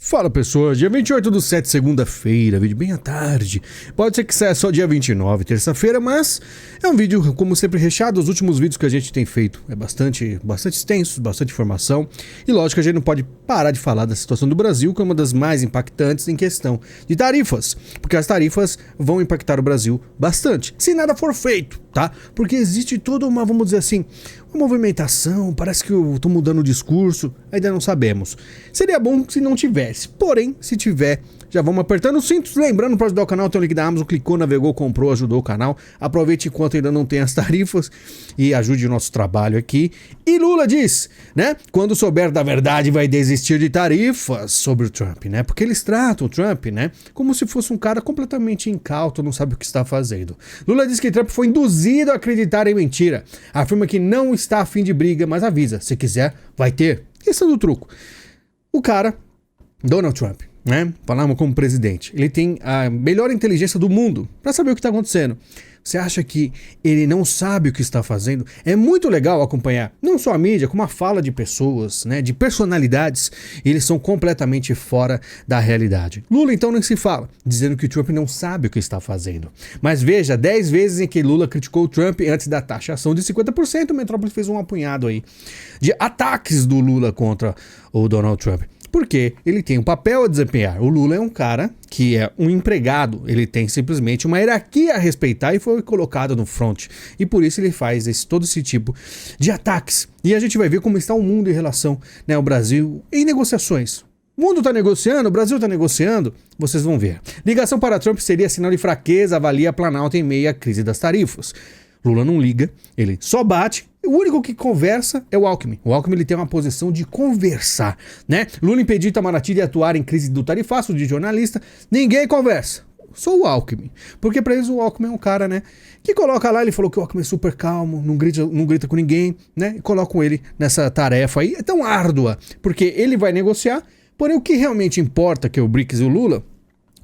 Fala pessoas, dia 28/7, segunda-feira, vídeo bem à tarde. Pode ser que saia só dia 29, terça-feira, mas é um vídeo, como sempre, recheado. Os últimos vídeos que a gente tem feito é bastante extensos, bastante informação. E lógico, a gente não pode parar de falar da situação do Brasil, que é uma das mais impactantes em questão de tarifas. Porque as tarifas vão impactar o Brasil bastante, se nada for feito, tá? Porque existe toda uma, vamos dizer assim, uma movimentação, parece que eu tô mudando o discurso, ainda não sabemos. Seria bom se não tivesse, porém, se tiver, já vamos apertando os cintos. Lembrando, para ajudar o canal, tem o link da Amazon, clicou, navegou, comprou, ajudou o canal. Aproveite enquanto ainda não tem as tarifas e ajude o nosso trabalho aqui. E Lula diz, né, quando souber da verdade vai desistir de tarifas sobre o Trump, né, porque eles tratam o Trump, né, como se fosse um cara completamente incauto, não sabe o que está fazendo. Lula diz que Trump foi induzido a acreditar em mentira, afirma que não está a fim de briga, mas avisa, se quiser, vai ter. Esse é o truco. O cara, Donald Trump, né, falamos como presidente, ele tem a melhor inteligência do mundo para saber o que está acontecendo. Você acha que ele não sabe o que está fazendo? É muito legal acompanhar, não só a mídia, como a fala de pessoas, né, de personalidades. Eles são completamente fora da realidade. Lula então nem se fala, dizendo que o Trump não sabe o que está fazendo. Mas veja, 10 vezes em que Lula criticou o Trump antes da taxação de 50%, o Metrópole fez um apunhado aí de ataques do Lula contra o Donald Trump. Porque ele tem um papel a desempenhar. O Lula é um cara que é um empregado, ele tem simplesmente uma hierarquia a respeitar e foi colocado no front. E por isso ele faz todo esse tipo de ataques. E a gente vai ver como está o mundo em relação, né, ao Brasil em negociações. O mundo está negociando, o Brasil está negociando, vocês vão ver. Ligação para Trump seria sinal de fraqueza, avalia Planalto em meio à crise das tarifas. Lula não liga, ele só bate. O único que conversa é o Alckmin. O Alckmin ele tem uma posição de conversar, né? Lula impediu Itamaraty de atuar em crise do tarifaço de jornalista. Ninguém conversa. Só o Alckmin. Porque pra eles o Alckmin é um cara, né, que coloca lá, ele falou que o Alckmin é super calmo, não grita com ninguém, né? E colocam ele nessa tarefa aí. É tão árdua, porque ele vai negociar, porém o que realmente importa, que é o BRICS e o Lula,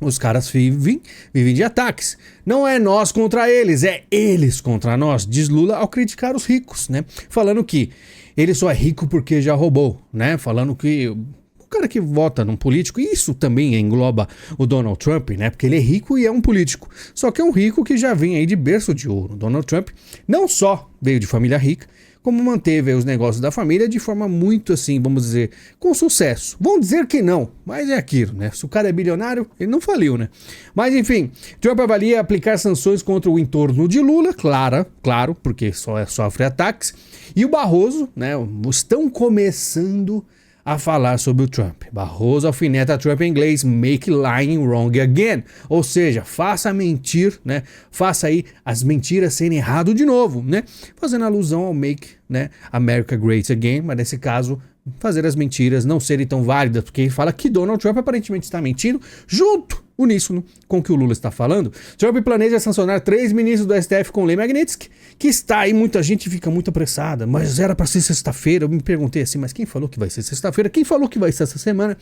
os caras vivem de ataques. Não é nós contra eles, é eles contra nós, diz Lula ao criticar os ricos, né? Falando que ele só é rico porque já roubou, né? Falando que o cara que vota num político, e isso também engloba o Donald Trump, né? Porque ele é rico e é um político. Só que é um rico que já vem aí de berço de ouro. Donald Trump não só veio de família rica, como manteve os negócios da família de forma muito assim, vamos dizer, com sucesso. Vão dizer que não, mas é aquilo, né? Se o cara é bilionário, ele não faliu, né? Mas enfim, Trump avalia aplicar sanções contra o entorno de Lula, claro, porque só sofre ataques. E o Barroso, né, estão começando a falar sobre o Trump. Barroso alfineta Trump em inglês, make lying wrong again. Ou seja, faça mentir, né? Faça aí as mentiras serem errado de novo, né? Fazendo alusão ao make, né, America Great Again, mas nesse caso, fazer as mentiras não serem tão válidas, porque ele fala que Donald Trump aparentemente está mentindo, junto, uníssono, com o que o Lula está falando. Trump planeja sancionar 3 ministros do STF com lei Magnitsky, que está aí, muita gente fica muito apressada, mas era para ser sexta-feira. Eu me perguntei assim, mas quem falou que vai ser sexta-feira? Quem falou que vai ser essa semana?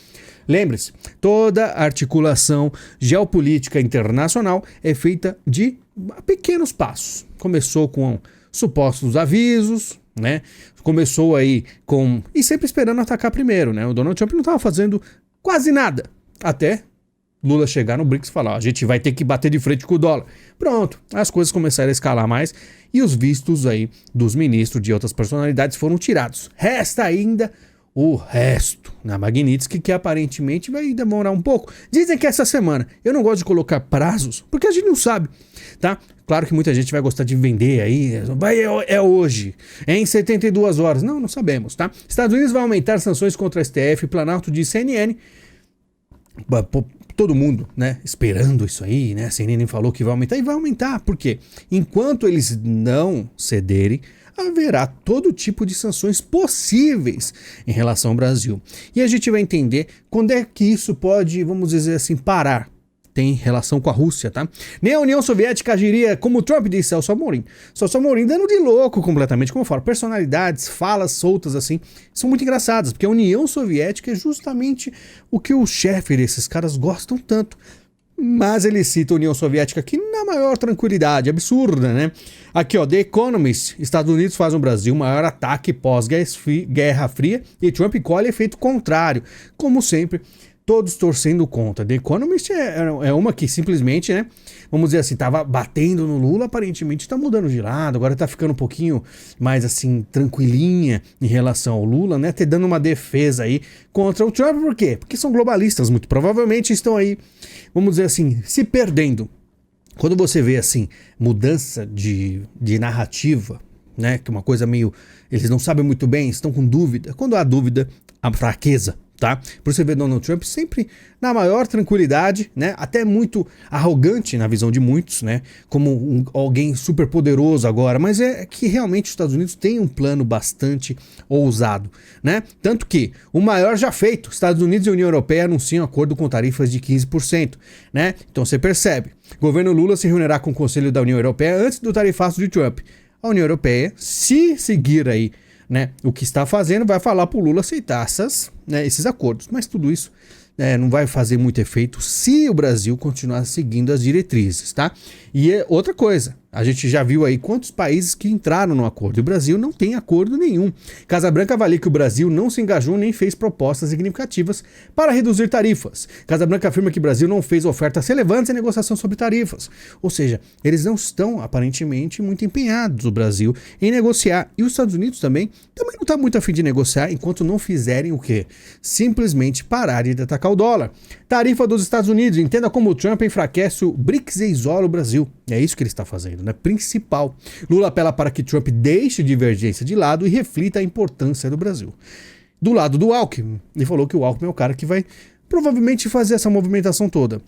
Lembre-se, toda articulação geopolítica internacional é feita de pequenos passos. Começou com supostos avisos, né? Começou aí com... E sempre esperando atacar primeiro, né? O Donald Trump não estava fazendo quase nada. Até Lula chegar no BRICS e falar, ó, a gente vai ter que bater de frente com o dólar. Pronto, as coisas começaram a escalar mais e os vistos aí dos ministros de outras personalidades foram tirados. Resta ainda o resto na Magnitsky, que aparentemente vai demorar um pouco. Dizem que essa semana. Eu não gosto de colocar prazos, porque a gente não sabe, tá? Claro que muita gente vai gostar de vender aí, é hoje, é em 72 horas. Não sabemos, tá? Estados Unidos vai aumentar sanções contra a STF, Planalto de CNN. Todo mundo, né, esperando isso aí, né? A CNN falou que vai aumentar e vai aumentar. Por quê? Enquanto eles não cederem, haverá todo tipo de sanções possíveis em relação ao Brasil. E a gente vai entender quando é que isso pode, vamos dizer assim, parar. Tem relação com a Rússia, tá? Nem a União Soviética agiria como Trump disse, Celso Amorim. Celso Amorim dando de louco completamente, como eu falo. Personalidades, falas soltas assim, são muito engraçadas, porque a União Soviética é justamente o que o chefe desses caras gostam tanto. Mas ele cita a União Soviética aqui na maior tranquilidade, absurda, né? Aqui, ó, The Economist, Estados Unidos faz no Brasil o maior ataque pós-Guerra Fria e Trump colhe efeito contrário. Como sempre, todos torcendo contra. The Economist é uma que simplesmente, né, vamos dizer assim, tava batendo no Lula, aparentemente tá mudando de lado, agora tá ficando um pouquinho mais assim, tranquilinha em relação ao Lula, né, até dando uma defesa aí contra o Trump. Por quê? Porque são globalistas, muito provavelmente estão aí, vamos dizer assim, se perdendo. Quando você vê assim, mudança de narrativa, né, que é uma coisa meio, eles não sabem muito bem, estão com dúvida. Quando há dúvida, há fraqueza. Tá? Por você ver Donald Trump sempre na maior tranquilidade, né? Até muito arrogante na visão de muitos, né? Como alguém super poderoso agora, mas é que realmente os Estados Unidos têm um plano bastante ousado, né? Tanto que o maior já feito, Estados Unidos e União Europeia anunciam acordo com tarifas de 15%, né? Então você percebe, o governo Lula se reunirá com o Conselho da União Europeia antes do tarifaço de Trump. A União Europeia, se seguir aí, né, o que está fazendo, vai falar para o Lula aceitar esses acordos. Mas tudo isso não vai fazer muito efeito se o Brasil continuar seguindo as diretrizes, tá? E outra coisa, a gente já viu aí quantos países que entraram no acordo e o Brasil não tem acordo nenhum. Casa Branca avalia que o Brasil não se engajou nem fez propostas significativas para reduzir tarifas. Casa Branca afirma que o Brasil não fez ofertas relevantes em negociação sobre tarifas. Ou seja, eles não estão aparentemente muito empenhados, o Brasil, em negociar. E os Estados Unidos também não está muito a fim de negociar enquanto não fizerem o quê? Simplesmente pararem de atacar o dólar. Tarifa dos Estados Unidos. Entenda como o Trump enfraquece o BRICS e isola o Brasil. É isso que ele está fazendo, né? Principal. Lula apela para que Trump deixe divergência de lado e reflita a importância do Brasil. Do lado do Alckmin, ele falou que o Alckmin é o cara que vai provavelmente fazer essa movimentação toda.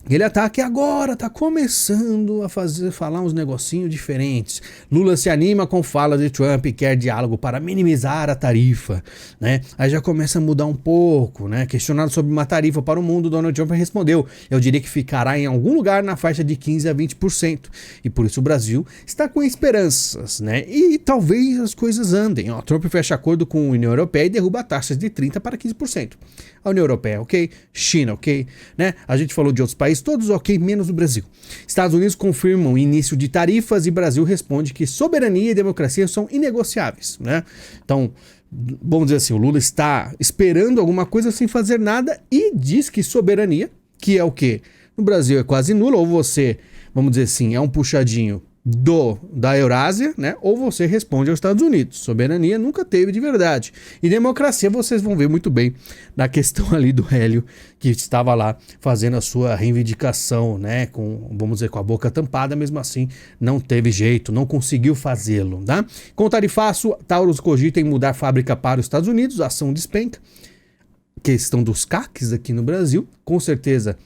Ele ataca e agora tá começando a falar uns negocinhos diferentes. Lula se anima com fala de Trump e quer diálogo para minimizar a tarifa, né? Aí já começa a mudar um pouco, né? Questionado sobre uma tarifa para o mundo, Donald Trump respondeu: eu diria que ficará em algum lugar na faixa de 15% a 20%. E por isso o Brasil está com esperanças, né? E talvez as coisas andem. Ó, Trump fecha acordo com a União Europeia e derruba taxas de 30% para 15%. A União Europeia, ok? China, ok? Né? A gente falou de outros países, todos ok, menos o Brasil. Estados Unidos confirmam início de tarifas e Brasil responde que soberania e democracia são inegociáveis, né? Então, vamos dizer assim, o Lula está esperando alguma coisa sem fazer nada e diz que soberania, que é o quê? No Brasil é quase nula, ou você, vamos dizer assim, é um puxadinho da Eurásia, né? Ou você responde aos Estados Unidos. Soberania nunca teve de verdade. E democracia vocês vão ver muito bem na questão ali do Hélio, que estava lá fazendo a sua reivindicação, né? Vamos dizer, com a boca tampada, mesmo assim não teve jeito, não conseguiu fazê-lo, tá? Com o tarifaço, Taurus cogita em mudar a fábrica para os Estados Unidos, a ação despenca. Questão dos CACs aqui no Brasil, com certeza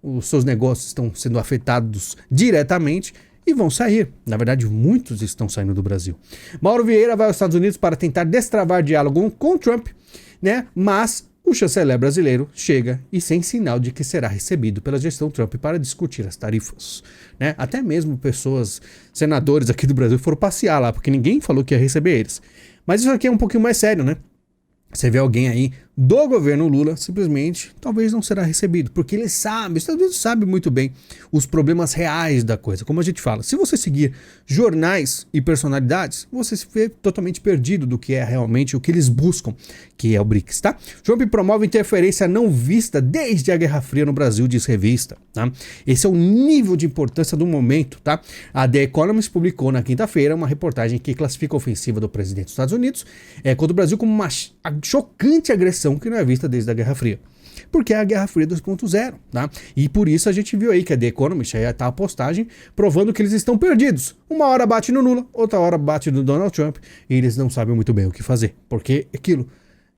os seus negócios estão sendo afetados diretamente e vão sair. Na verdade, muitos estão saindo do Brasil. Mauro Vieira vai aos Estados Unidos para tentar destravar diálogo com Trump, né? Mas o chanceler brasileiro chega e sem sinal de que será recebido pela gestão Trump para discutir as tarifas, né? Até mesmo senadores aqui do Brasil foram passear lá, porque ninguém falou que ia receber eles. Mas isso aqui é um pouquinho mais sério, né? Você vê alguém aí do governo Lula, simplesmente, talvez não será recebido, porque ele sabe, os Estados Unidos sabe muito bem os problemas reais da coisa. Como a gente fala, se você seguir jornais e personalidades, você se vê totalmente perdido do que é realmente o que eles buscam, que é o BRICS, tá? Trump promove interferência não vista desde a Guerra Fria no Brasil, diz revista, tá? Esse é o nível de importância do momento, tá? A The Economist publicou na quinta-feira uma reportagem que classifica a ofensiva do presidente dos Estados Unidos contra o Brasil como uma chocante agressão que não é vista desde a Guerra Fria. Porque é a Guerra Fria 2.0, tá? E por isso a gente viu aí que a The Economist, aí tá a postagem, provando que eles estão perdidos. Uma hora bate no Lula, outra hora bate no Donald Trump, e eles não sabem muito bem o que fazer. Porque aquilo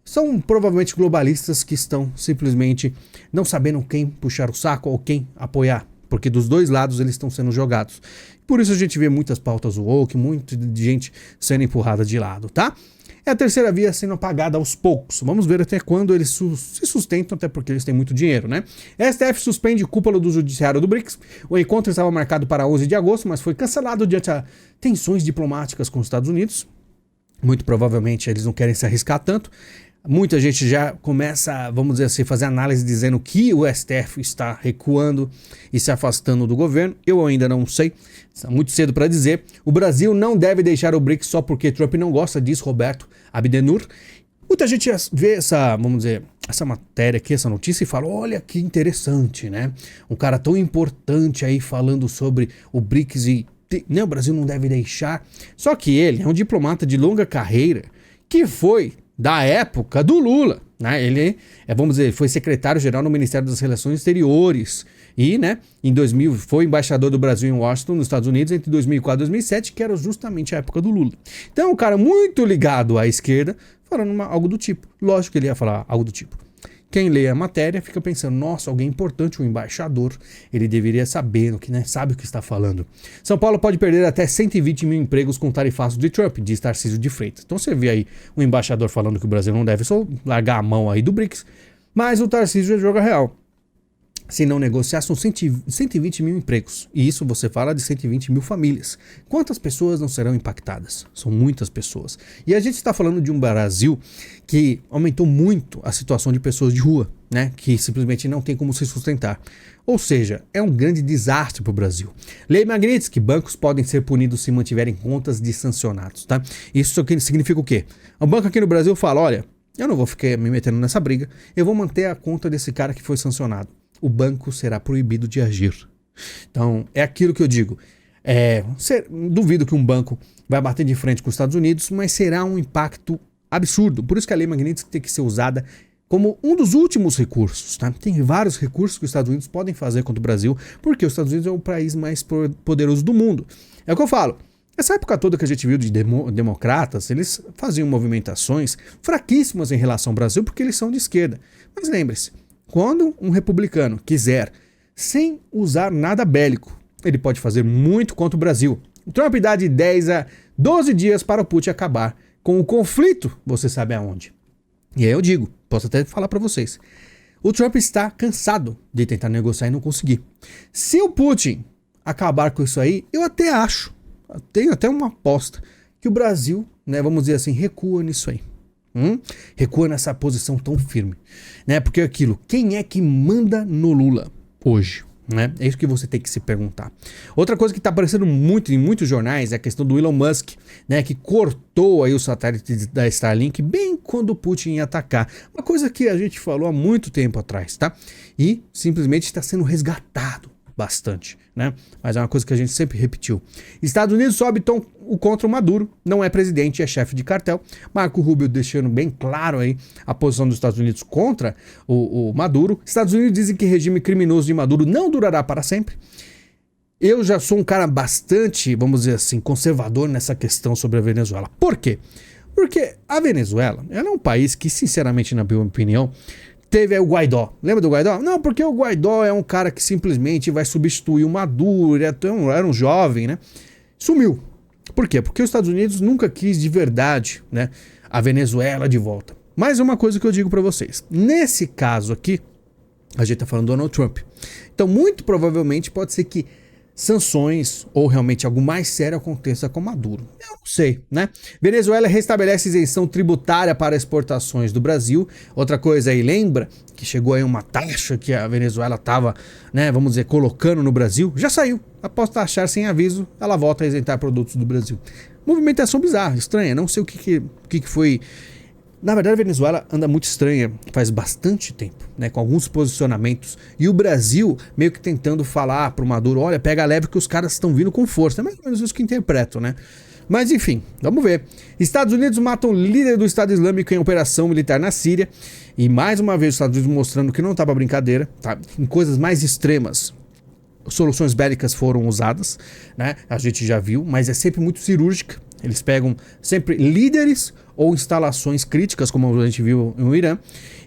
são provavelmente globalistas que estão simplesmente não sabendo quem puxar o saco ou quem apoiar. Porque dos dois lados eles estão sendo jogados. Por isso a gente vê muitas pautas woke, muita gente sendo empurrada de lado, tá? É a terceira via sendo apagada aos poucos. Vamos ver até quando eles se sustentam, até porque eles têm muito dinheiro, né? STF suspende cúpula do judiciário do BRICS. O encontro estava marcado para 11 de agosto, mas foi cancelado diante de tensões diplomáticas com os Estados Unidos. Muito provavelmente eles não querem se arriscar tanto. Muita gente já começa, vamos dizer assim, fazer análise dizendo que o STF está recuando e se afastando do governo. Eu ainda não sei, está muito cedo para dizer. O Brasil não deve deixar o BRICS só porque Trump não gosta, diz Roberto Abdenur. Muita gente vê essa, vamos dizer, essa matéria aqui, essa notícia e fala, olha que interessante, né? Um cara tão importante aí falando sobre o BRICS e né, o Brasil não deve deixar. Só que ele é um diplomata de longa carreira que foi da época do Lula, né? Ele vamos dizer, foi secretário-geral no Ministério das Relações Exteriores e, né, em 2000 foi embaixador do Brasil em Washington, nos Estados Unidos, entre 2004 e 2007, que era justamente a época do Lula. Então, um cara muito ligado à esquerda, falando algo do tipo. Lógico que ele ia falar algo do tipo. Quem lê a matéria fica pensando, nossa, alguém importante, um embaixador, ele deveria saber, né, sabe o que está falando. São Paulo pode perder até 120 mil empregos com tarifaços de Trump, diz Tarcísio de Freitas. Então você vê aí um embaixador falando que o Brasil não deve só largar a mão aí do BRICS, mas o Tarcísio joga real. Se não negociar, são 120 mil empregos. E isso você fala de 120 mil famílias. Quantas pessoas não serão impactadas? São muitas pessoas. E a gente está falando de um Brasil que aumentou muito a situação de pessoas de rua, né? Que simplesmente não tem como se sustentar. Ou seja, é um grande desastre para o Brasil. Lei Magnitsky, bancos podem ser punidos se mantiverem contas de sancionados, tá? Isso significa o quê? Um banco aqui no Brasil fala, olha, eu não vou ficar me metendo nessa briga, eu vou manter a conta desse cara que foi sancionado. O banco será proibido de agir. Então, é aquilo que eu digo. Duvido que um banco vai bater de frente com os Estados Unidos, mas será um impacto absurdo. Por isso que a Lei Magnitsky tem que ser usada como um dos últimos recursos. Tá? Tem vários recursos que os Estados Unidos podem fazer contra o Brasil, porque os Estados Unidos é o país mais poderoso do mundo. É o que eu falo. Essa época toda que a gente viu de democratas, eles faziam movimentações fraquíssimas em relação ao Brasil, porque eles são de esquerda. Mas lembre-se, quando um republicano quiser, sem usar nada bélico, ele pode fazer muito contra o Brasil. O Trump dá de 10 a 12 dias para o Putin acabar com o conflito, você sabe aonde. E aí eu digo, posso até falar para vocês, o Trump está cansado de tentar negociar e não conseguir. Se o Putin acabar com isso aí, eu até acho, tenho até uma aposta, que o Brasil, né, vamos dizer assim, recua nisso aí. Recua nessa posição tão firme, né? Porque aquilo, quem é que manda no Lula hoje, né? É isso que você tem que se perguntar. Outra coisa que está aparecendo muito em muitos jornais é a questão do Elon Musk, né? Que cortou aí o satélite da Starlink bem quando o Putin ia atacar. Uma coisa que a gente falou há muito tempo atrás, tá? E simplesmente está sendo resgatado bastante, né? Mas é uma coisa que a gente sempre repetiu. Estados Unidos sobe tom contra o Maduro, não é presidente, é chefe de cartel. Marco Rubio deixando bem claro aí a posição dos Estados Unidos contra o Maduro. Estados Unidos dizem que o regime criminoso de Maduro não durará para sempre. Eu já sou um cara bastante, vamos dizer assim, conservador nessa questão sobre a Venezuela. Por quê? Porque a Venezuela, ela é um país que, sinceramente, na minha opinião, teve aí o Guaidó. Lembra do Guaidó? Não, porque o Guaidó é um cara que simplesmente vai substituir o Maduro, era um jovem, né? Sumiu. Por quê? Porque os Estados Unidos nunca quis de verdade, né, a Venezuela de volta. Mas uma coisa que eu digo pra vocês. Nesse caso aqui, a gente tá falando do Donald Trump. Então, muito provavelmente pode ser que sanções ou realmente algo mais sério aconteça com Maduro. Eu não sei, né? Venezuela restabelece isenção tributária para exportações do Brasil. Outra coisa aí, lembra que chegou aí uma taxa que a Venezuela estava, né, vamos dizer, colocando no Brasil? Já saiu. Após taxar sem aviso, ela volta a isentar produtos do Brasil. Movimentação bizarra, estranha. Não sei o que foi. Na verdade, a Venezuela anda muito estranha faz bastante tempo, né, com alguns posicionamentos. E o Brasil meio que tentando falar pro Maduro, olha, pega leve que os caras estão vindo com força. É mais ou menos isso que interpreto, né? Mas enfim, vamos ver. Estados Unidos matam líder do Estado Islâmico em operação militar na Síria. E mais uma vez os Estados Unidos mostrando que não tá pra brincadeira, tá? Em coisas mais extremas, soluções bélicas foram usadas, né? A gente já viu, mas é sempre muito cirúrgica. Eles pegam sempre líderes ou instalações críticas, como a gente viu no Irã.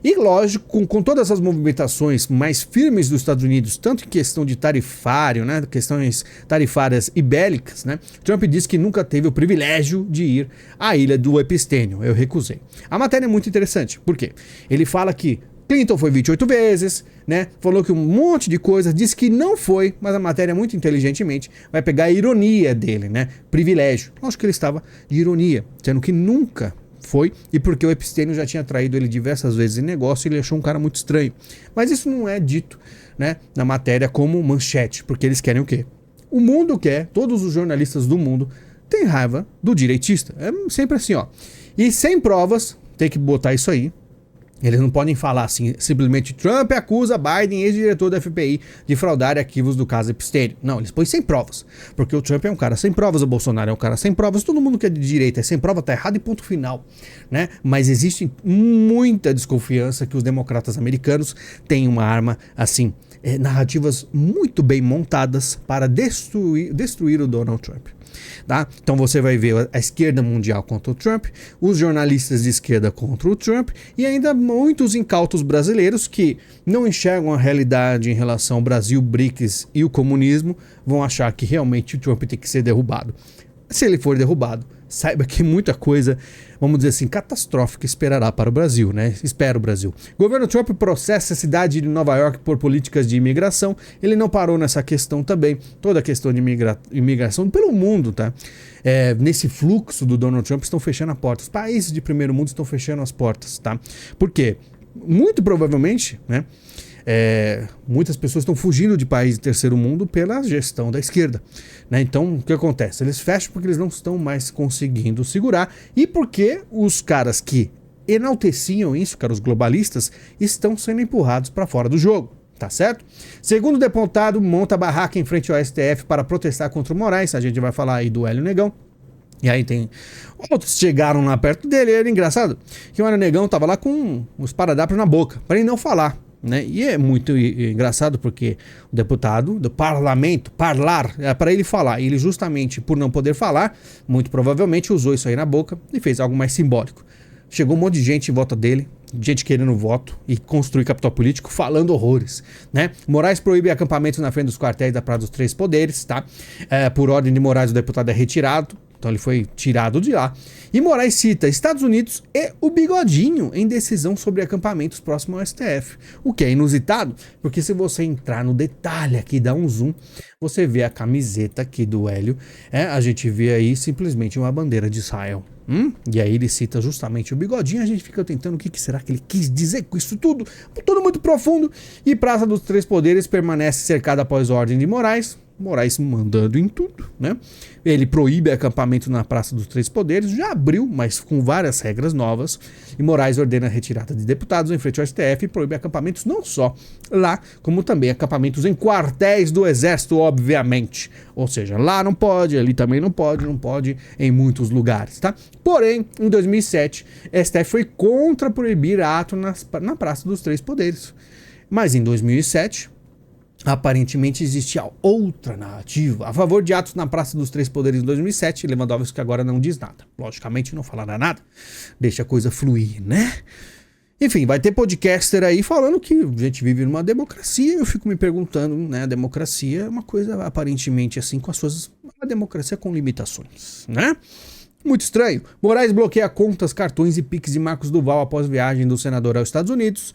E lógico, com todas as movimentações mais firmes dos Estados Unidos, tanto em questão de tarifário, né, questões tarifárias e bélicas, né, Trump disse que nunca teve o privilégio de ir à ilha do Epistênio. Eu recusei. A matéria é muito interessante. Por quê? Ele fala que Clinton foi 28 vezes, né? Falou que um monte de coisa, disse que não foi, mas a matéria muito inteligentemente vai pegar a ironia dele, né? Privilégio. Acho que ele estava de ironia, sendo que nunca foi, e porque o Epistênio já tinha traído ele diversas vezes em negócio, ele achou um cara muito estranho. Mas isso não é dito, né, na matéria como manchete, porque eles querem o quê? O mundo quer, todos os jornalistas do mundo têm raiva do direitista. É sempre assim, ó. E sem provas, tem que botar isso aí. Eles não podem falar assim, simplesmente Trump acusa Biden, ex-diretor da FBI, de fraudar arquivos do caso Epstein. Não, eles põem sem provas, porque o Trump é um cara sem provas, o Bolsonaro é um cara sem provas, todo mundo que é de direita é sem prova, tá errado e ponto final, né? Mas existe muita desconfiança que os democratas americanos têm uma arma assim, narrativas muito bem montadas para destruir o Donald Trump. Tá? Então você vai ver a esquerda mundial contra o Trump, os jornalistas de esquerda contra o Trump e ainda muitos incautos brasileiros que não enxergam a realidade em relação ao Brasil, BRICS e o comunismo, vão achar que realmente o Trump tem que ser derrubado. Se ele for derrubado, saiba que muita coisa, vamos dizer assim, catastrófica esperará para o Brasil, né? Espera o Brasil. Governo Trump processa a cidade de Nova York por políticas de imigração. Ele não parou nessa questão também. Toda a questão de imigração pelo mundo, tá? Nesse fluxo do Donald Trump estão fechando a porta. Os países de primeiro mundo estão fechando as portas, tá? Por quê? Muito provavelmente, né? Muitas pessoas estão fugindo de países de terceiro mundo pela gestão da esquerda, né? Então, o que acontece? Eles fecham porque eles não estão mais conseguindo segurar e porque os caras que enalteciam isso, os globalistas, estão sendo empurrados para fora do jogo. Tá certo? Segundo deputado, monta barraca em frente ao STF para protestar contra o Moraes. A gente vai falar aí do Hélio Negão. E aí tem outros chegaram lá perto dele. Era engraçado que o Hélio Negão tava lá com os paradrapos na boca, para ele não falar. Né? E é muito engraçado porque o deputado do parlamento, parlar, é para ele falar. Ele justamente por não poder falar, muito provavelmente usou isso aí na boca e fez algo mais simbólico. Chegou um monte de gente em volta dele, gente querendo voto e construir capital político, falando horrores, né? Moraes proíbe acampamentos na frente dos quartéis da Praça dos Três Poderes, tá? Por ordem de Moraes, o deputado é retirado. Então ele foi tirado de lá. E Moraes cita Estados Unidos e o Bigodinho em decisão sobre acampamentos próximo ao STF. O que é inusitado, porque se você entrar no detalhe aqui, dá um zoom, você vê a camiseta aqui do Hélio. A gente vê aí simplesmente uma bandeira de Israel. E aí ele cita justamente o Bigodinho. A gente fica tentando o que será que ele quis dizer com isso tudo. Tudo muito profundo. E Praça dos Três Poderes permanece cercada após ordem de Moraes. Moraes mandando em tudo, né? Ele proíbe acampamento na Praça dos Três Poderes, já abriu, mas com várias regras novas. E Moraes ordena a retirada de deputados em frente ao STF e proíbe acampamentos não só lá, como também acampamentos em quartéis do Exército, obviamente. Ou seja, lá não pode, ali também não pode em muitos lugares, tá? Porém, em 2007, a STF foi contra proibir ato na Praça dos Três Poderes. Mas em 2007... aparentemente existia outra narrativa a favor de atos na Praça dos Três Poderes em 2007. Lewandowski agora não diz nada. Logicamente não falará nada. Deixa a coisa fluir, né? Enfim, vai ter podcaster aí falando que a gente vive numa democracia. Eu fico me perguntando, né? A democracia é uma coisa aparentemente assim com as suas... a democracia com limitações, né? Muito estranho. Moraes bloqueia contas, cartões e Pix de Marcos Duval após viagem do senador aos Estados Unidos.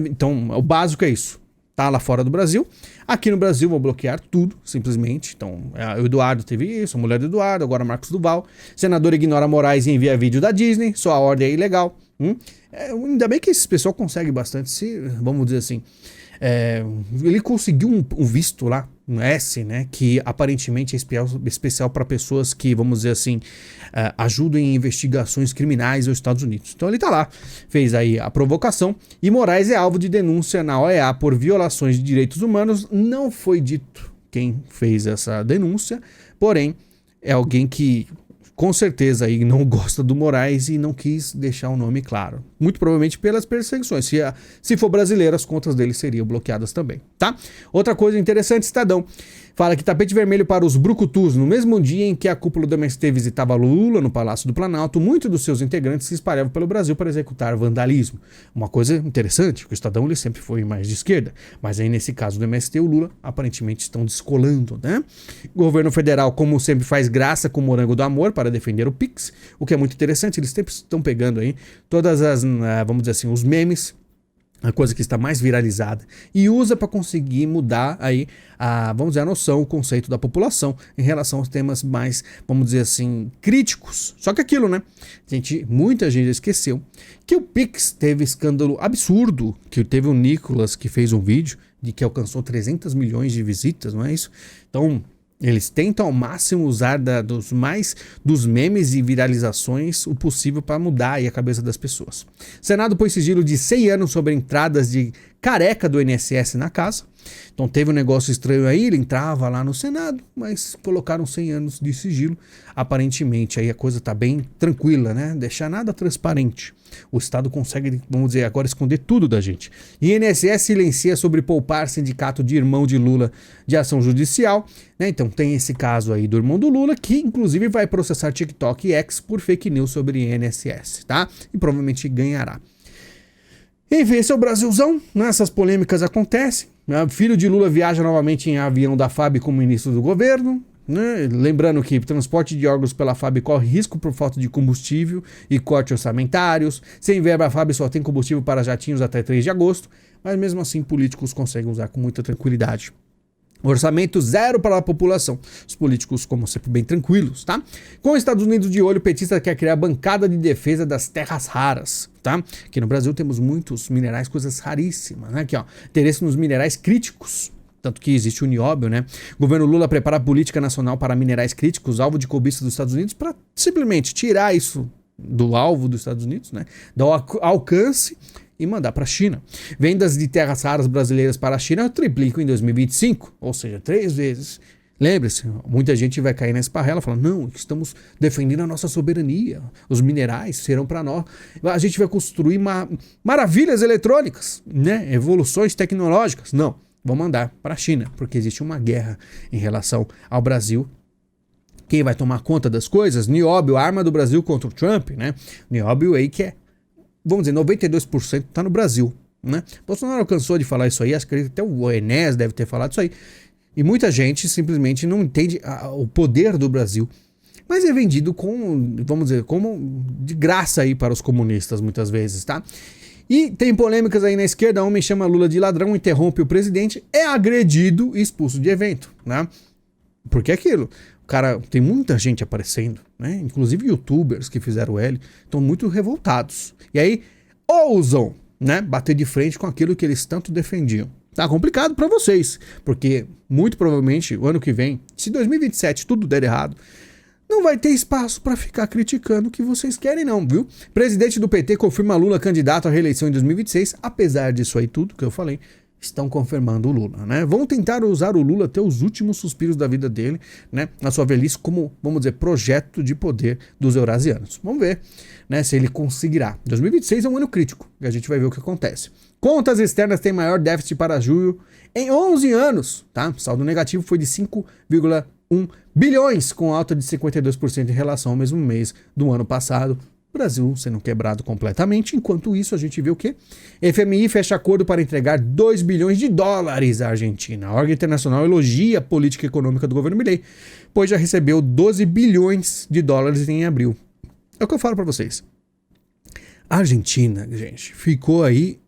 Então, o básico é isso. Tá lá fora do Brasil. Aqui no Brasil vão bloquear tudo, simplesmente. Então, o Eduardo teve isso, a mulher do Eduardo, agora Marcos Duval. Senador ignora Moraes e envia vídeo da Disney, só a ordem é ilegal. Ainda bem que esse pessoal consegue bastante, vamos dizer assim. Ele conseguiu um visto lá, um S, né, que aparentemente é especial para pessoas que, vamos dizer assim, ajudam em investigações criminais nos Estados Unidos. Então ele tá lá, fez aí a provocação e Moraes é alvo de denúncia na OEA por violações de direitos humanos. Não foi dito quem fez essa denúncia, porém é alguém que com certeza aí não gosta do Moraes e não quis deixar o nome claro. Muito provavelmente pelas perseguições. Se for brasileiro, as contas dele seriam bloqueadas também, tá? Outra coisa interessante, Estadão fala que tapete vermelho para os brucutus. No mesmo dia em que a cúpula do MST visitava Lula no Palácio do Planalto, muitos dos seus integrantes se espalhavam pelo Brasil para executar vandalismo. Uma coisa interessante, porque o Estadão ele sempre foi mais de esquerda, mas aí nesse caso do MST, o Lula aparentemente estão descolando, né? O governo federal, como sempre, faz graça com o morango do amor para defender o Pix, o que é muito interessante. Eles sempre estão pegando aí todas as, vamos dizer assim, os memes, a coisa que está mais viralizada, e usa para conseguir mudar aí vamos dizer, a noção, o conceito da população em relação aos temas mais, vamos dizer assim, críticos. Só que aquilo, né? Muita gente esqueceu que o Pix teve escândalo absurdo, que teve o Nicolas que fez um vídeo de que alcançou 300 milhões de visitas, não é isso? Então, Eles tentam ao máximo usar dos memes e viralizações o possível para mudar aí a cabeça das pessoas. O Senado pôs sigilo de 100 anos sobre entradas de careca do INSS na casa. Então teve um negócio estranho aí, ele entrava lá no Senado, mas colocaram 100 anos de sigilo. Aparentemente aí a coisa tá bem tranquila, né? Deixar nada transparente. O Estado consegue, vamos dizer, agora esconder tudo da gente. INSS silencia sobre poupar sindicato de irmão de Lula de ação judicial, né? Então tem esse caso aí do irmão do Lula, que inclusive vai processar TikTok e X por fake news sobre INSS, tá? E provavelmente ganhará. Enfim, esse é o Brasilzão, né? Essas polêmicas acontecem. Filho de Lula viaja novamente em avião da FAB como ministro do governo. Né? Lembrando que transporte de órgãos pela FAB corre risco por falta de combustível e cortes orçamentários. Sem verba, a FAB só tem combustível para jatinhos até 3 de agosto. Mas mesmo assim, políticos conseguem usar com muita tranquilidade. Orçamento zero para a população. Os políticos, como sempre, bem tranquilos, tá? Com os Estados Unidos de olho, o petista quer criar bancada de defesa das terras raras, tá? Aqui no Brasil temos muitos minerais, coisas raríssimas, né? Aqui, ó, interesse nos minerais críticos. Tanto que existe o nióbio, né? O governo Lula prepara a política nacional para minerais críticos, alvo de cobiça dos Estados Unidos, para simplesmente tirar isso do alvo dos Estados Unidos, né? Dar alcance e mandar para a China. Vendas de terras raras brasileiras para a China triplicam em 2025, ou seja, 3 vezes. Lembre-se, muita gente vai cair nessa parrela falando, não, estamos defendendo a nossa soberania, os minerais serão para nós, a gente vai construir maravilhas eletrônicas, né? Evoluções tecnológicas. Não, vão mandar para a China, porque existe uma guerra em relação ao Brasil. Quem vai tomar conta das coisas? Nióbio, a arma do Brasil contra o Trump, né? Nióbio aí que é, vamos dizer, 92% está no Brasil, né? Bolsonaro cansou de falar isso aí, acho que até o Enéas deve ter falado isso aí. E muita gente simplesmente não entende o poder do Brasil. Mas é vendido com, vamos dizer, como de graça aí para os comunistas muitas vezes, tá? E tem polêmicas aí na esquerda, homem chama Lula de ladrão, interrompe o presidente, é agredido e expulso de evento, né? Porque é aquilo, o cara, tem muita gente aparecendo, né? Inclusive youtubers que fizeram L, estão muito revoltados. E aí ousam, né, bater de frente com aquilo que eles tanto defendiam. Tá complicado para vocês, porque muito provavelmente o ano que vem, se 2027 tudo der errado, não vai ter espaço para ficar criticando o que vocês querem não, viu? Presidente do PT confirma Lula candidato à reeleição em 2026, apesar disso aí tudo que eu falei, estão confirmando o Lula, né? Vão tentar usar o Lula até os últimos suspiros da vida dele, né? Na sua velhice como, vamos dizer, projeto de poder dos eurasianos. Vamos ver, né, se ele conseguirá. 2026 é um ano crítico, e a gente vai ver o que acontece. Contas externas têm maior déficit para julho em 11 anos, tá? Saldo negativo foi de 5,1 bilhões, com alta de 52% em relação ao mesmo mês do ano passado. Brasil sendo quebrado completamente. Enquanto isso, a gente vê o quê? FMI fecha acordo para entregar 2 bilhões de dólares à Argentina. A órgão internacional elogia a política econômica do governo Milei, pois já recebeu 12 bilhões de dólares em abril. É o que eu falo para vocês. A Argentina, gente, ficou aí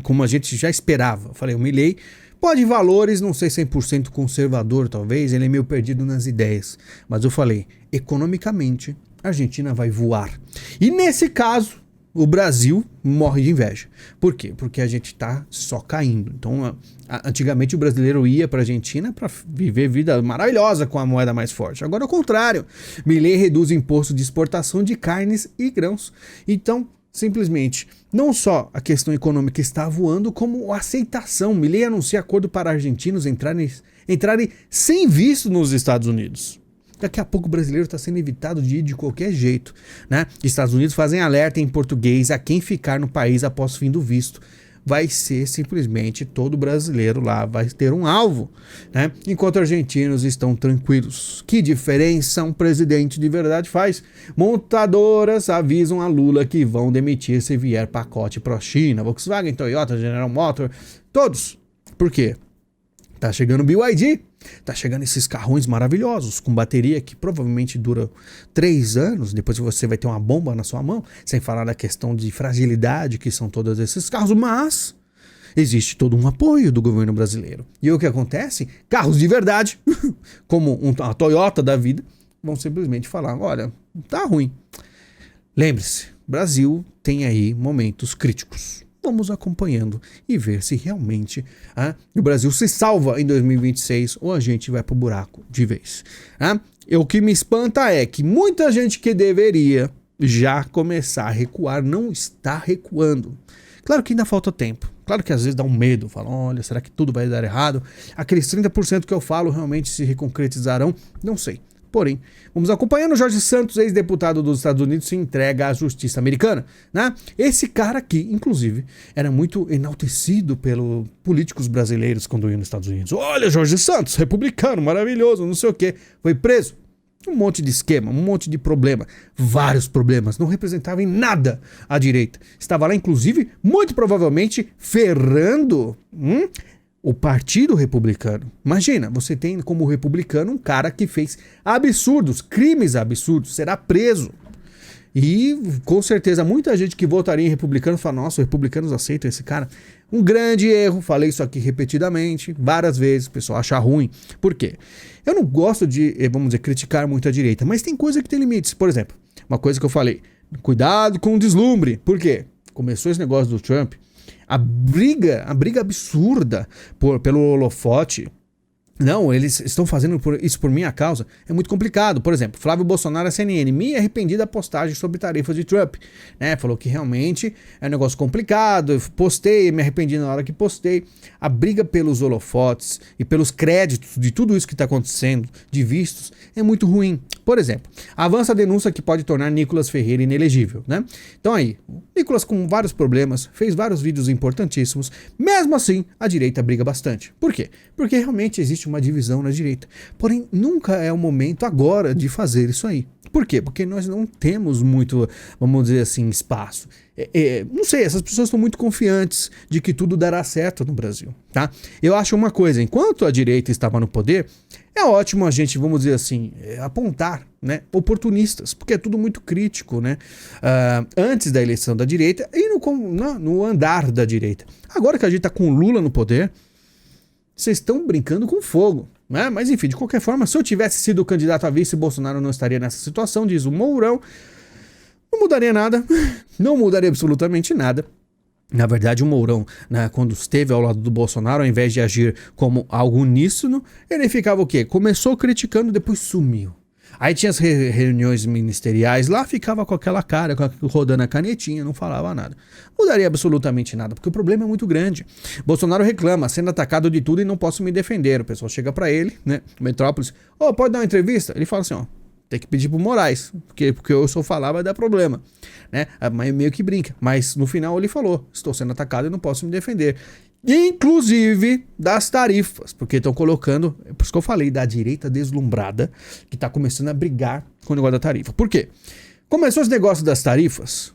como a gente já esperava. Eu falei, o Milei pode valores, não sei 100% conservador talvez, ele é meio perdido nas ideias. Mas eu falei, economicamente, a Argentina vai voar. E nesse caso, o Brasil morre de inveja. Por quê? Porque a gente tá só caindo. Então, antigamente o brasileiro ia para a Argentina para viver vida maravilhosa com a moeda mais forte. Agora é o contrário. Milei reduz o imposto de exportação de carnes e grãos. Então, simplesmente, não só a questão econômica está voando, como a aceitação. Milei anuncia acordo para argentinos entrarem sem visto nos Estados Unidos. Daqui a pouco o brasileiro está sendo evitado de ir de qualquer jeito, né? Estados Unidos fazem alerta em português a quem ficar no país após o fim do visto. Vai ser simplesmente todo brasileiro lá vai ter um alvo, né? Enquanto argentinos estão tranquilos. Que diferença um presidente de verdade faz? Montadoras avisam a Lula que vão demitir se vier pacote pró-China. Volkswagen, Toyota, General Motors, todos. Por quê? Tá chegando o BYD, tá chegando esses carrões maravilhosos, com bateria que provavelmente dura 3 anos, depois você vai ter uma bomba na sua mão, sem falar da questão de fragilidade que são todos esses carros, mas existe todo um apoio do governo brasileiro. E o que acontece? Carros de verdade, como a Toyota da vida, vão simplesmente falar, olha, tá ruim. Lembre-se, Brasil tem aí momentos críticos. vamos acompanhando e ver se realmente o Brasil se salva em 2026 ou a gente vai pro buraco de vez. O que me espanta é que muita gente que deveria já começar a recuar não está recuando. Claro que ainda falta tempo. Claro que às vezes dá um medo. Fala, olha, será que tudo vai dar errado? Aqueles 30% que eu falo realmente se concretizarão? Não sei. Porém, vamos acompanhando. Jorge Santos, ex-deputado dos Estados Unidos, se entrega à justiça americana, né? Esse cara aqui, inclusive, era muito enaltecido pelos políticos brasileiros quando ia nos Estados Unidos. Olha, Jorge Santos, republicano, maravilhoso, não sei o quê. Foi preso. Um monte de esquema, um monte de problema, vários problemas, não representava em nada a direita. Estava lá, inclusive, muito provavelmente ferrando o Partido Republicano. Imagina, você tem como republicano um cara que fez absurdos, crimes absurdos, será preso. E com certeza muita gente que votaria em republicano fala, nossa, os republicanos aceitam esse cara. Um grande erro, falei isso aqui repetidamente, várias vezes, o pessoal acha ruim. Por quê? Eu não gosto de, vamos dizer, criticar muito a direita, mas tem coisa que tem limites. Por exemplo, uma coisa que eu falei, cuidado com o deslumbre. Por quê? Começou esse negócio do Trump, a briga absurda pelo holofote. Não, eles estão fazendo isso por minha causa. É muito complicado. Por exemplo, Flávio Bolsonaro, a CNN, me arrependi da postagem sobre tarifas de Trump. Né? Falou que realmente é um negócio complicado. Eu postei, me arrependi na hora que postei. A briga pelos holofotes e pelos créditos de tudo isso que está acontecendo, de vistos, é muito ruim. Por exemplo, avança a denúncia que pode tornar Nicolas Ferreira inelegível. Né? Então aí, Nicolas com vários problemas, fez vários vídeos importantíssimos. Mesmo assim, a direita briga bastante. Por quê? Porque realmente existe uma divisão na direita. Porém, nunca é o momento agora de fazer isso aí. Por quê? Porque nós não temos muito, vamos dizer assim, espaço. Não sei, essas pessoas estão muito confiantes de que tudo dará certo no Brasil, tá? Eu acho uma coisa, enquanto a direita estava no poder, é ótimo a gente, vamos dizer assim, apontar, né, oportunistas, porque é tudo muito crítico, né? Antes da eleição da direita e no andar da direita. Agora que a gente está com o Lula no poder, vocês estão brincando com fogo, né? Mas enfim, de qualquer forma, se eu tivesse sido candidato a vice, Bolsonaro não estaria nessa situação, diz o Mourão. Não mudaria nada, não mudaria absolutamente nada. Na verdade, o Mourão, né, quando esteve ao lado do Bolsonaro, ao invés de agir como algo uníssono, ele ficava o quê? Começou criticando, depois sumiu. Aí tinha as reuniões ministeriais lá, ficava com aquela cara, rodando a canetinha, não falava nada. Não mudaria absolutamente nada, porque o problema é muito grande. Bolsonaro reclama, sendo atacado de tudo e não posso me defender. O pessoal chega pra ele, né, Metrópolis, pode dar uma entrevista? Ele fala assim, tem que pedir pro Moraes, porque eu só falar vai dar problema, né? Mas meio que brinca, mas no final ele falou, estou sendo atacado e não posso me defender. Inclusive das tarifas, porque estão colocando, por isso que eu falei da direita deslumbrada, que está começando a brigar com o negócio da tarifa. Por quê? Começou esse negócio das tarifas,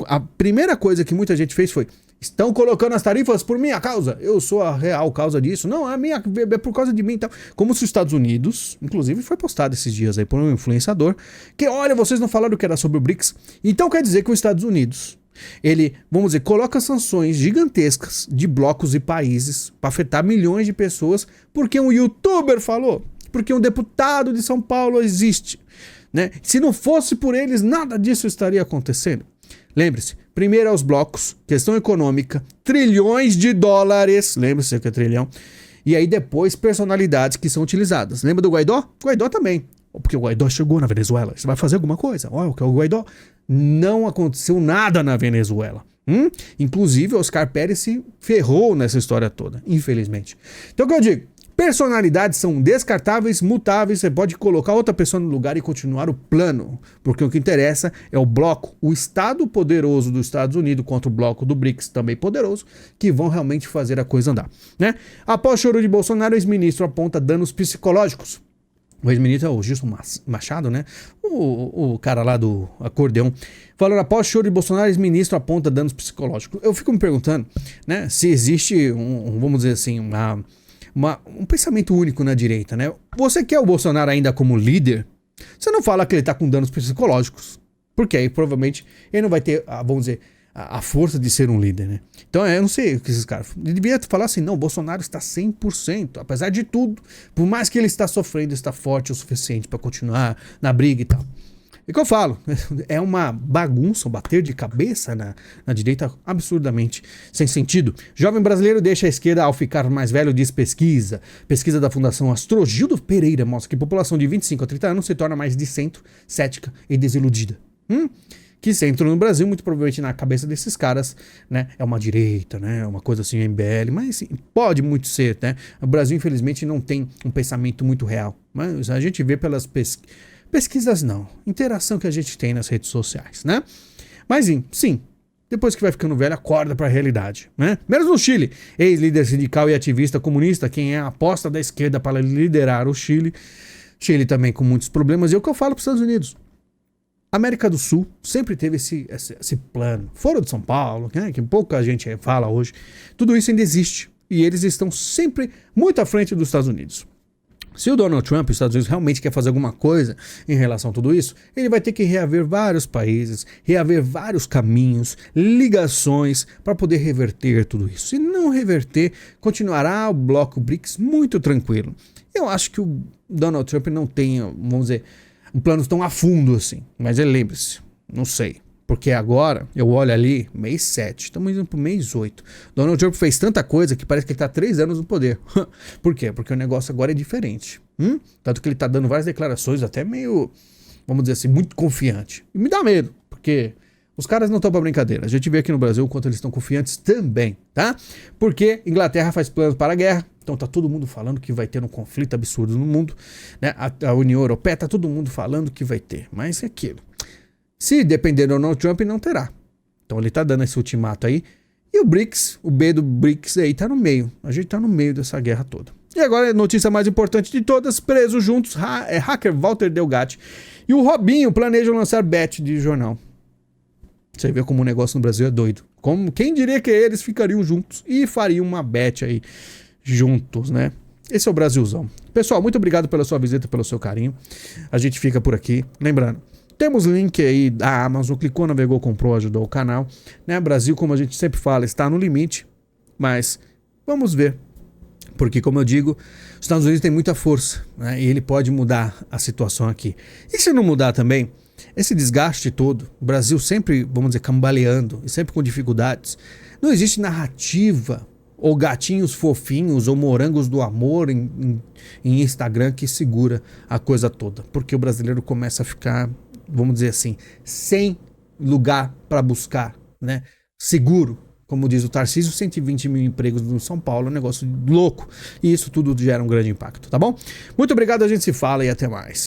a primeira coisa que muita gente fez foi, estão colocando as tarifas por minha causa, eu sou a real causa disso, não, é por causa de mim, então. Como se os Estados Unidos, inclusive foi postado esses dias aí por um influenciador, que olha, vocês não falaram que era sobre o BRICS, então quer dizer que os Estados Unidos, ele, vamos dizer, coloca sanções gigantescas de blocos e países para afetar milhões de pessoas porque um youtuber falou, porque um deputado de São Paulo existe, né? Se não fosse por eles, nada disso estaria acontecendo. Lembre-se, primeiro aos blocos, questão econômica, trilhões de dólares, lembre-se que é trilhão, e aí depois personalidades que são utilizadas. Lembra do Guaidó? Guaidó também, porque o Guaidó chegou na Venezuela, você vai fazer alguma coisa? Olha, o que é o Guaidó? Não aconteceu nada na Venezuela. Inclusive, Oscar Pérez se ferrou nessa história toda, infelizmente. Então, o que eu digo? Personalidades são descartáveis, mutáveis, você pode colocar outra pessoa no lugar e continuar o plano, porque o que interessa é o bloco, o Estado poderoso dos Estados Unidos contra o bloco do BRICS, também poderoso, que vão realmente fazer a coisa andar, né? Após choro de Bolsonaro, o ex-ministro aponta danos psicológicos. O ex-ministro é o Gilson Machado, né? O cara lá do acordeão. Falando, após choro de Bolsonaro, o ex-ministro aponta danos psicológicos. Eu fico me perguntando, né? Se existe vamos dizer assim, um pensamento único na direita, né? Você quer o Bolsonaro ainda como líder? Você não fala que ele tá com danos psicológicos. Porque aí provavelmente ele não vai ter, vamos dizer, a força de ser um líder, né? Então eu não sei o que esses caras... Ele devia falar assim, não, o Bolsonaro está 100%, apesar de tudo, por mais que ele está sofrendo, está forte o suficiente para continuar na briga e tal. E que eu falo, é uma bagunça, um bater de cabeça na direita absurdamente sem sentido. Jovem brasileiro deixa a esquerda ao ficar mais velho, diz pesquisa. Pesquisa da Fundação Astrogildo Pereira mostra que a população de 25 a 30 anos se torna mais de centro, cética e desiludida. Que centro no Brasil, muito provavelmente na cabeça desses caras, né, é uma direita, né, uma coisa assim, MBL, mas sim, pode muito ser, né? O Brasil, infelizmente, não tem um pensamento muito real, mas a gente vê pelas pesquisas não, interação que a gente tem nas redes sociais, né? Mas sim, depois que vai ficando velho, acorda para a realidade, né? Menos no Chile, ex-líder sindical e ativista comunista, quem é a aposta da esquerda para liderar o Chile também com muitos problemas, e é o que eu falo para os Estados Unidos. A América do Sul sempre teve esse plano. Foro de São Paulo, né, que pouca gente fala hoje, tudo isso ainda existe. E eles estão sempre muito à frente dos Estados Unidos. Se o Donald Trump, os Estados Unidos, realmente quer fazer alguma coisa em relação a tudo isso, ele vai ter que reaver vários países, reaver vários caminhos, ligações para poder reverter tudo isso. Se não reverter, continuará o bloco BRICS muito tranquilo. Eu acho que o Donald Trump não tem, vamos dizer, um plano tão a fundo assim. Mas lembre-se, não sei. Porque agora, eu olho ali, mês 7, estamos indo pro mês 8. Donald Trump fez tanta coisa que parece que ele tá 3 anos no poder. Por quê? Porque o negócio agora é diferente. Tanto que ele tá dando várias declarações até meio, vamos dizer assim, muito confiante. E me dá medo, porque os caras não estão pra brincadeira. A gente vê aqui no Brasil o quanto eles estão confiantes também, tá? Porque Inglaterra faz planos para a guerra. Então tá todo mundo falando que vai ter um conflito absurdo no mundo, né? A União Europeia tá todo mundo falando que vai ter. Mas é aquilo. Se depender do Donald Trump, não terá. Então ele tá dando esse ultimato aí. E o BRICS, o B do BRICS aí tá no meio. A gente tá no meio dessa guerra toda. E agora a notícia mais importante de todas. Presos juntos, hacker Walter Delgatti e o Robinho planejam lançar bet de jornal. Você vê como o negócio no Brasil é doido. Quem diria que eles ficariam juntos e fariam uma bet aí juntos, né? Esse é o Brasilzão. Pessoal, muito obrigado pela sua visita, pelo seu carinho. A gente fica por aqui. Lembrando, temos link aí da Amazon. Clicou, navegou, comprou, ajudou o canal. Né? Brasil, como a gente sempre fala, está no limite. Mas vamos ver. Porque, como eu digo, os Estados Unidos têm muita força, né? E ele pode mudar a situação aqui. E se não mudar também, esse desgaste todo, o Brasil sempre, vamos dizer, cambaleando e sempre com dificuldades. Não existe narrativa ou gatinhos fofinhos ou morangos do amor em Instagram que segura a coisa toda. Porque o brasileiro começa a ficar, vamos dizer assim, sem lugar para buscar, né? Seguro. Como diz o Tarcísio, 120 mil empregos no São Paulo, é um negócio louco. E isso tudo gera um grande impacto, tá bom? Muito obrigado, a gente se fala e até mais.